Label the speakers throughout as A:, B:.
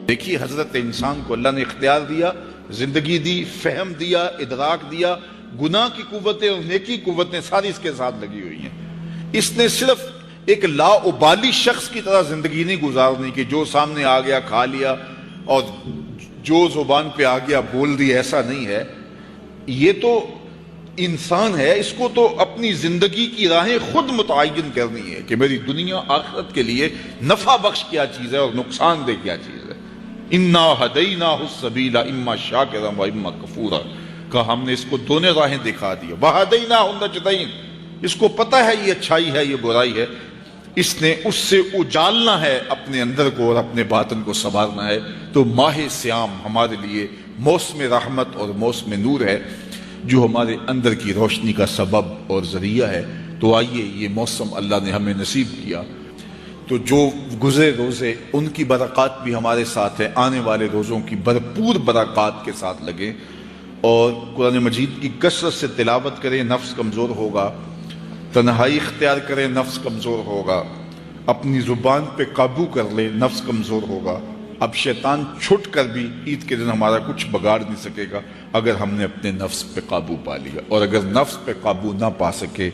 A: دیکھیے حضرت انسان کو اللہ نے اختیار دیا، زندگی دی، فہم دیا، ادراک دیا، گناہ کی قوتیں اور نیکی قوتیں ساری اس کے ساتھ لگی ہوئی ہیں۔ اس نے صرف ایک لا ابالی شخص کی طرح زندگی نہیں گزارنی کہ جو سامنے آ گیا کھا لیا اور جو زبان پہ آ گیا بول دی، ایسا نہیں ہے۔ یہ تو انسان ہے، اس کو تو اپنی زندگی کی راہیں خود متعین کرنی ہے کہ میری دنیا آخرت کے لیے نفع بخش کیا چیز ہے اور نقصان دہ کیا چیز ہے۔ اِنَّا هَدَيْنَاهُ السَّبِيلَ إِمَّا شَاكِرًا وَإِمَّا كَفُورًا، کہ ہم نے اس کو دونوں راہیں دکھا دی۔ وَهَدَيْنَاهُ النَّجْدَيْنِ، اس کو پتہ ہے یہ اچھائی ہے یہ برائی ہے، اس نے اس سے اجالنا ہے اپنے اندر کو اور اپنے باطن کو سنوارنا ہے۔ تو ماہ سیام ہمارے لیے موسم رحمت اور موسم نور ہے جو ہمارے اندر کی روشنی کا سبب اور ذریعہ ہے۔ تو آئیے یہ موسم اللہ نے ہمیں نصیب کیا، تو جو گزرے روزے ان کی برکات بھی ہمارے ساتھ ہے، آنے والے روزوں کی بھرپور برکات کے ساتھ لگیں اور قرآن مجید کی کثرت سے تلاوت کریں، نفس کمزور ہوگا، تنہائی اختیار کریں، نفس کمزور ہوگا، اپنی زبان پہ قابو کر لیں، نفس کمزور ہوگا۔ اب شیطان چھٹ کر بھی عید کے دن ہمارا کچھ بگاڑ نہیں سکے گا اگر ہم نے اپنے نفس پہ قابو پا لیا، اور اگر نفس پہ قابو نہ پا سکے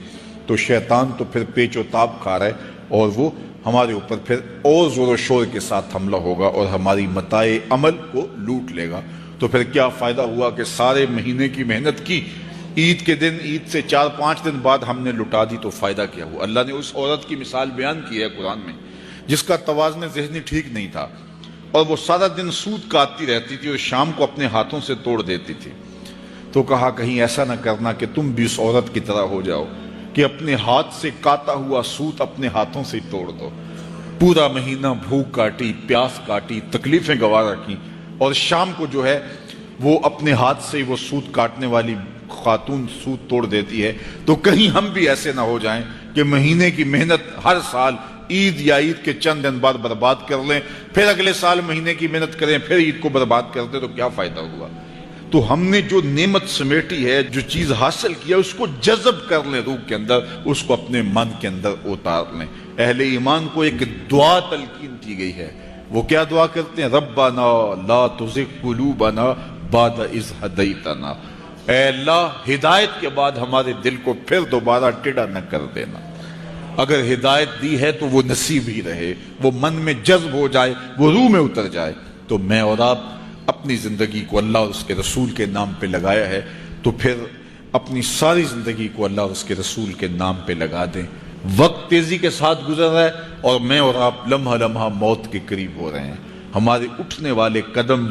A: تو شیطان تو پھر پیچ و تاب کھا رہا ہے اور وہ ہمارے اوپر پھر اور زور و شور کے ساتھ حملہ ہوگا اور ہماری متاع عمل کو لوٹ لے گا۔ تو پھر کیا فائدہ ہوا کہ سارے مہینے کی محنت کی، عید کے دن، عید سے 4-5 دن بعد ہم نے لٹا دی، تو فائدہ کیا ہوا؟ اللہ نے اس عورت کی مثال بیان کی ہے قرآن میں جس کا توازن ذہنی ٹھیک نہیں تھا اور وہ سارا دن سود کاٹتی رہتی تھی اور شام کو اپنے ہاتھوں سے توڑ دیتی تھی۔ تو کہا کہیں ایسا نہ کرنا کہ تم بھی اس عورت کی طرح ہو جاؤ کہ اپنے ہاتھ سے کاٹا ہوا سود اپنے ہاتھوں سے توڑ دو۔ پورا مہینہ بھوک کاٹی، پیاس کاٹی، تکلیفیں گوارا کی، اور شام کو جو ہے وہ اپنے ہاتھ سے وہ سود کاٹنے والی خاتون سود توڑ دیتی ہے۔ تو کہیں ہم بھی ایسے نہ ہو جائیں کہ مہینے کی محنت ہر سال عید یا عید کے چند دن بعد برباد کر لیں، پھر اگلے سال مہینے کی محنت کریں، پھر عید کو برباد کر دیں، تو کیا فائدہ ہوا؟ تو ہم نے جو نعمت سمیٹی ہے، جو چیز حاصل کیا، اس کو جذب کر لیں روح کے اندر، اس کو اپنے من کے اندر اتار لیں۔ اہل ایمان کو ایک دعا تلقین کی گئی ہے، وہ کیا دعا کرتے ہیں؟ ربنا لا تزغ قلوبنا بعد اذ ہدیتنا، اے اللہ ہدایت کے بعد ہمارے دل کو پھر دوبارہ ٹیڑھا نہ کر دینا۔ اگر ہدایت دی ہے تو وہ نصیب ہی رہے، وہ من میں جذب ہو جائے، وہ روح میں اتر جائے۔ تو میں اور آپ اپنی زندگی کو اللہ اور اس کے رسول کے نام پہ لگایا ہے، تو پھر اپنی ساری زندگی کو اللہ اور اس کے رسول کے نام پہ لگا دیں۔ وقت تیزی کے ساتھ گزر رہا ہے اور میں اور آپ لمحہ لمحہ موت کے قریب ہو رہے ہیں۔ ہمارے اٹھنے والے قدم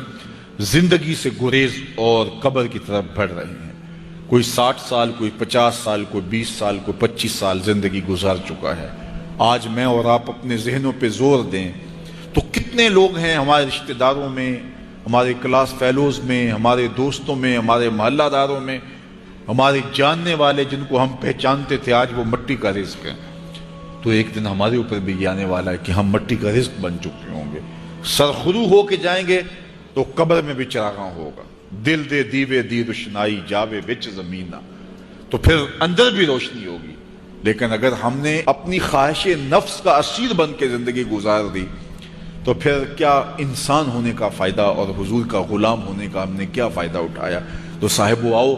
A: زندگی سے گریز اور قبر کی طرف بڑھ رہے ہیں۔ کوئی 60 سال، کوئی 50 سال، کوئی 20 سال، کوئی 25 سال زندگی گزار چکا ہے۔ آج میں اور آپ اپنے ذہنوں پہ زور دیں تو کتنے لوگ ہیں ہمارے رشتہ داروں میں، ہمارے کلاس فیلوز میں، ہمارے دوستوں میں، ہمارے محلہ داروں میں، ہمارے جاننے والے جن کو ہم پہچانتے تھے، آج وہ مٹی کا رزق ہے۔ تو ایک دن ہمارے اوپر بھی یہ آنے والا ہے کہ ہم مٹی کا رزق بن چکے ہوں گے، سرخرو ہو کے جائیں گے تو قبر میں بھی چراغاں ہوگا۔ دل دے دیوے دی روشنائی جاوے وچ زمینہ، تو پھر اندر بھی روشنی ہوگی۔ لیکن اگر ہم نے اپنی خواہش نفس کا اسیر بن کے زندگی گزار دی تو پھر کیا انسان ہونے کا فائدہ اور حضور کا غلام ہونے کا ہم نے کیا فائدہ اٹھایا؟ تو صاحبو آؤ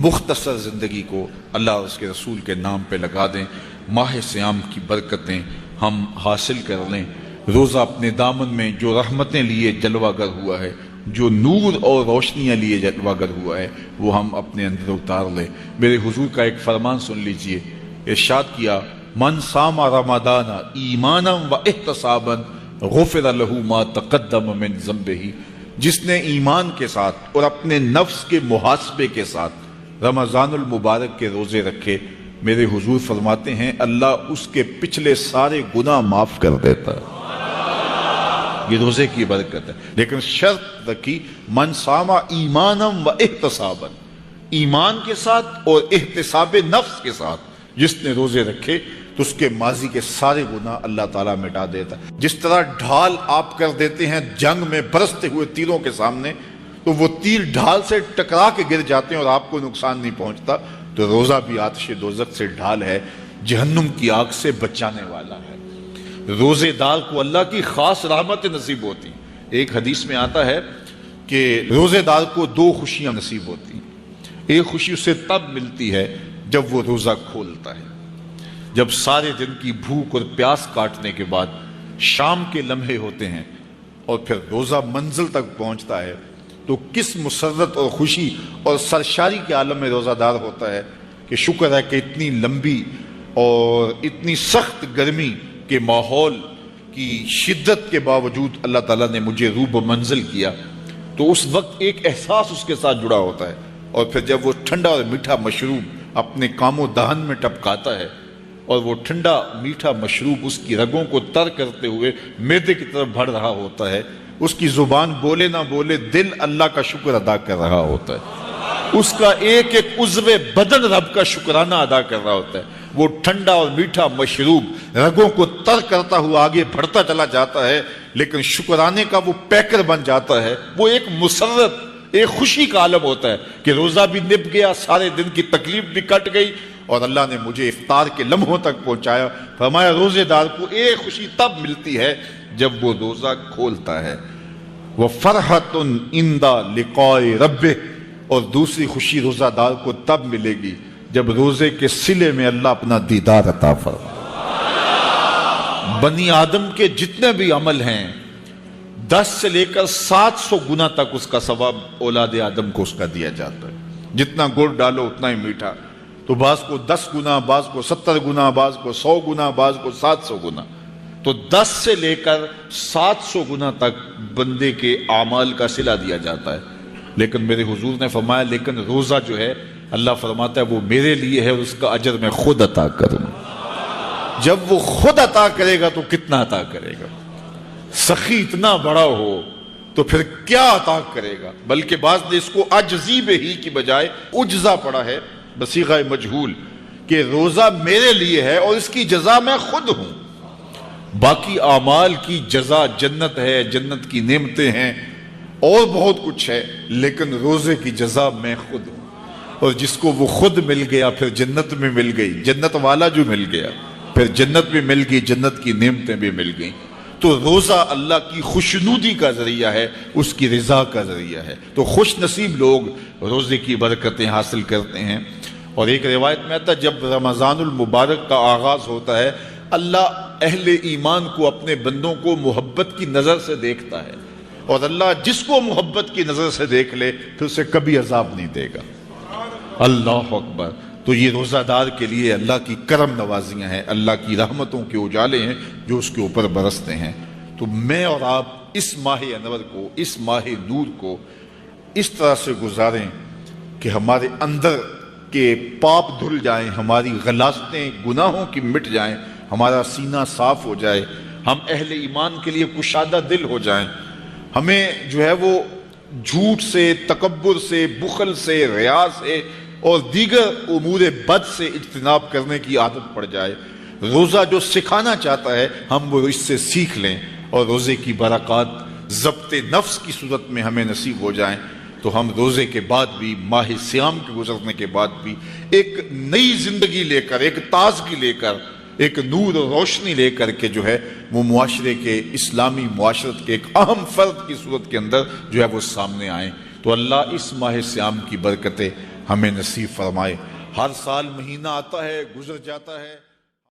A: مختصر زندگی کو اللہ اور اس کے رسول کے نام پہ لگا دیں، ماہ سیام کی برکتیں ہم حاصل کر لیں۔ روزہ اپنے دامن میں جو رحمتیں لیے جلوہ گر ہوا ہے، جو نور اور روشنیاں لیے جلوہ گر ہوا ہے، وہ ہم اپنے اندر اتار لیں۔ میرے حضور کا ایک فرمان سن لیجئے، ارشاد کیا، من صام رمضان ایمانا و احتسابا غفر له ما تقدم من ذنبہ، جس نے ایمان کے ساتھ اور اپنے نفس کے محاسبے کے ساتھ رمضان المبارک کے روزے رکھے، میرے حضور فرماتے ہیں اللہ اس کے پچھلے سارے گناہ معاف کر دیتا ہے۔ یہ روزے کی برکت ہے، لیکن شرط رکھی، من صام ایمانا و احتسابا، ایمان کے ساتھ اور احتساب نفس کے ساتھ جس نے روزے رکھے تو اس کے ماضی کے سارے گناہ اللہ تعالیٰ مٹا دیتا ہے۔ جس طرح ڈھال آپ کر دیتے ہیں جنگ میں برستے ہوئے تیروں کے سامنے، تو وہ تیر ڈھال سے ٹکرا کے گر جاتے ہیں اور آپ کو نقصان نہیں پہنچتا، تو روزہ بھی آتش دوزخ سے ڈھال ہے، جہنم کی آگ سے بچانے والا ہے۔ روزے دار کو اللہ کی خاص رحمت نصیب ہوتی، ایک حدیث میں آتا ہے کہ روزے دار کو دو خوشیاں نصیب ہوتی ہیں. ایک خوشی اسے تب ملتی ہے جب وہ روزہ کھولتا ہے. جب سارے دن کی بھوک اور پیاس کاٹنے کے بعد شام کے لمحے ہوتے ہیں اور پھر روزہ منزل تک پہنچتا ہے تو کس مسرت اور خوشی اور سرشاری کے عالم میں روزہ دار ہوتا ہے کہ شکر ہے کہ اتنی لمبی اور اتنی سخت گرمی کے ماحول کی شدت کے باوجود اللہ تعالیٰ نے مجھے روب منزل کیا. تو اس وقت ایک احساس اس کے ساتھ جڑا ہوتا ہے. اور پھر جب وہ ٹھنڈا اور میٹھا مشروب اپنے کام و دہن میں ٹپکاتا ہے اور وہ ٹھنڈا میٹھا مشروب اس کی رگوں کو تر کرتے ہوئے معدے کی طرف بڑھ رہا ہوتا ہے, اس کی زبان بولے نہ بولے دل اللہ کا شکر ادا کر رہا ہوتا ہے, اس کا ایک ایک عضو بدن رب کا شکرانہ ادا کر رہا ہوتا ہے. وہ ٹھنڈا اور میٹھا مشروب رگوں کو تر کرتا ہوا آگے بڑھتا چلا جاتا ہے, لیکن شکرانے کا وہ پیکر بن جاتا ہے. وہ ایک مسرت, ایک خوشی کا عالم ہوتا ہے کہ روزہ بھی نپ گیا, سارے دن کی تکلیف بھی کٹ گئی اور اللہ نے مجھے افطار کے لمحوں تک پہنچایا. فرمایا روزے دار کو ایک خوشی تب ملتی ہے جب وہ روزہ کھولتا ہے. وَفَرْحَةٌ عِنْدَ لِقَاءِ رَبِّهِ, اور دوسری خوشی روزہ دار کو تب ملے گی جب روزے کے صلے میں اللہ اپنا دیدار عطا فرمائے. بنی آدم کے جتنے بھی عمل ہیں 10 سے لے کر 700 گنا تک اس کا ثواب اولاد آدم کو اس کا دیا جاتا ہے. جتنا گڑ ڈالو اتنا ہی میٹھا. تو بعض کو 10 گنا, بعض کو 70 گنا, بعض کو 100 گنا, بعض کو 700 گنا. تو 10 سے لے کر 700 گنا تک بندے کے اعمال کا صلہ دیا جاتا ہے. لیکن میرے حضور نے فرمایا لیکن روزہ جو ہے اللہ فرماتا ہے وہ میرے لیے ہے اور اس کا اجر میں خود عطا کروں. جب وہ خود عطا کرے گا تو کتنا عطا کرے گا. سخی اتنا بڑا ہو تو پھر کیا عطا کرے گا. بلکہ بعض نے اس کو عجزی ہی کی بجائے عجزہ پڑھا ہے بصیغہ مجہول کہ روزہ میرے لیے ہے اور اس کی جزا میں خود ہوں. باقی اعمال کی جزا جنت ہے, جنت کی نعمتیں ہیں اور بہت کچھ ہے, لیکن روزے کی جزا میں خود ہوں. اور جس کو وہ خود مل گیا پھر جنت میں مل گئی, جنت والا جو مل گیا پھر جنت بھی مل گئی, جنت کی نعمتیں بھی مل گئیں. تو روزہ اللہ کی خوشنودی کا ذریعہ ہے, اس کی رضا کا ذریعہ ہے. تو خوش نصیب لوگ روزے کی برکتیں حاصل کرتے ہیں. اور ایک روایت میں آتا ہے جب رمضان المبارک کا آغاز ہوتا ہے اللہ اہل ایمان کو, اپنے بندوں کو محبت کی نظر سے دیکھتا ہے, اور اللہ جس کو محبت کی نظر سے دیکھ لے پھر اسے کبھی عذاب نہیں دے گا. اللہ اکبر. تو یہ روزہ دار کے لیے اللہ کی کرم نوازیاں ہیں, اللہ کی رحمتوں کے اجالے ہیں جو اس کے اوپر برستے ہیں. تو میں اور آپ اس ماہ انور کو, اس ماہ نور کو اس طرح سے گزاریں کہ ہمارے اندر کے پاپ دھل جائیں, ہماری غلاظتیں گناہوں کی مٹ جائیں, ہمارا سینہ صاف ہو جائے, ہم اہل ایمان کے لیے کشادہ دل ہو جائیں. ہمیں جو ہے وہ جھوٹ سے, تکبر سے, بخل سے, ریا سے اور دیگر امور بد سے اجتناب کرنے کی عادت پڑ جائے. روزہ جو سکھانا چاہتا ہے ہم وہ اس سے سیکھ لیں اور روزے کی برکات ضبط نفس کی صورت میں ہمیں نصیب ہو جائیں. تو ہم روزے کے بعد بھی, ماہ صیام کے گزرنے کے بعد بھی ایک نئی زندگی لے کر, ایک تازگی لے کر, ایک نور اور روشنی لے کر کے جو ہے وہ معاشرے کے, اسلامی معاشرت کے ایک اہم فرد کی صورت کے اندر جو ہے وہ سامنے آئیں. تو اللہ اس ماہ صیام کی برکتیں ہمیں نصیب فرمائے. ہر سال مہینہ آتا ہے, گزر جاتا ہے.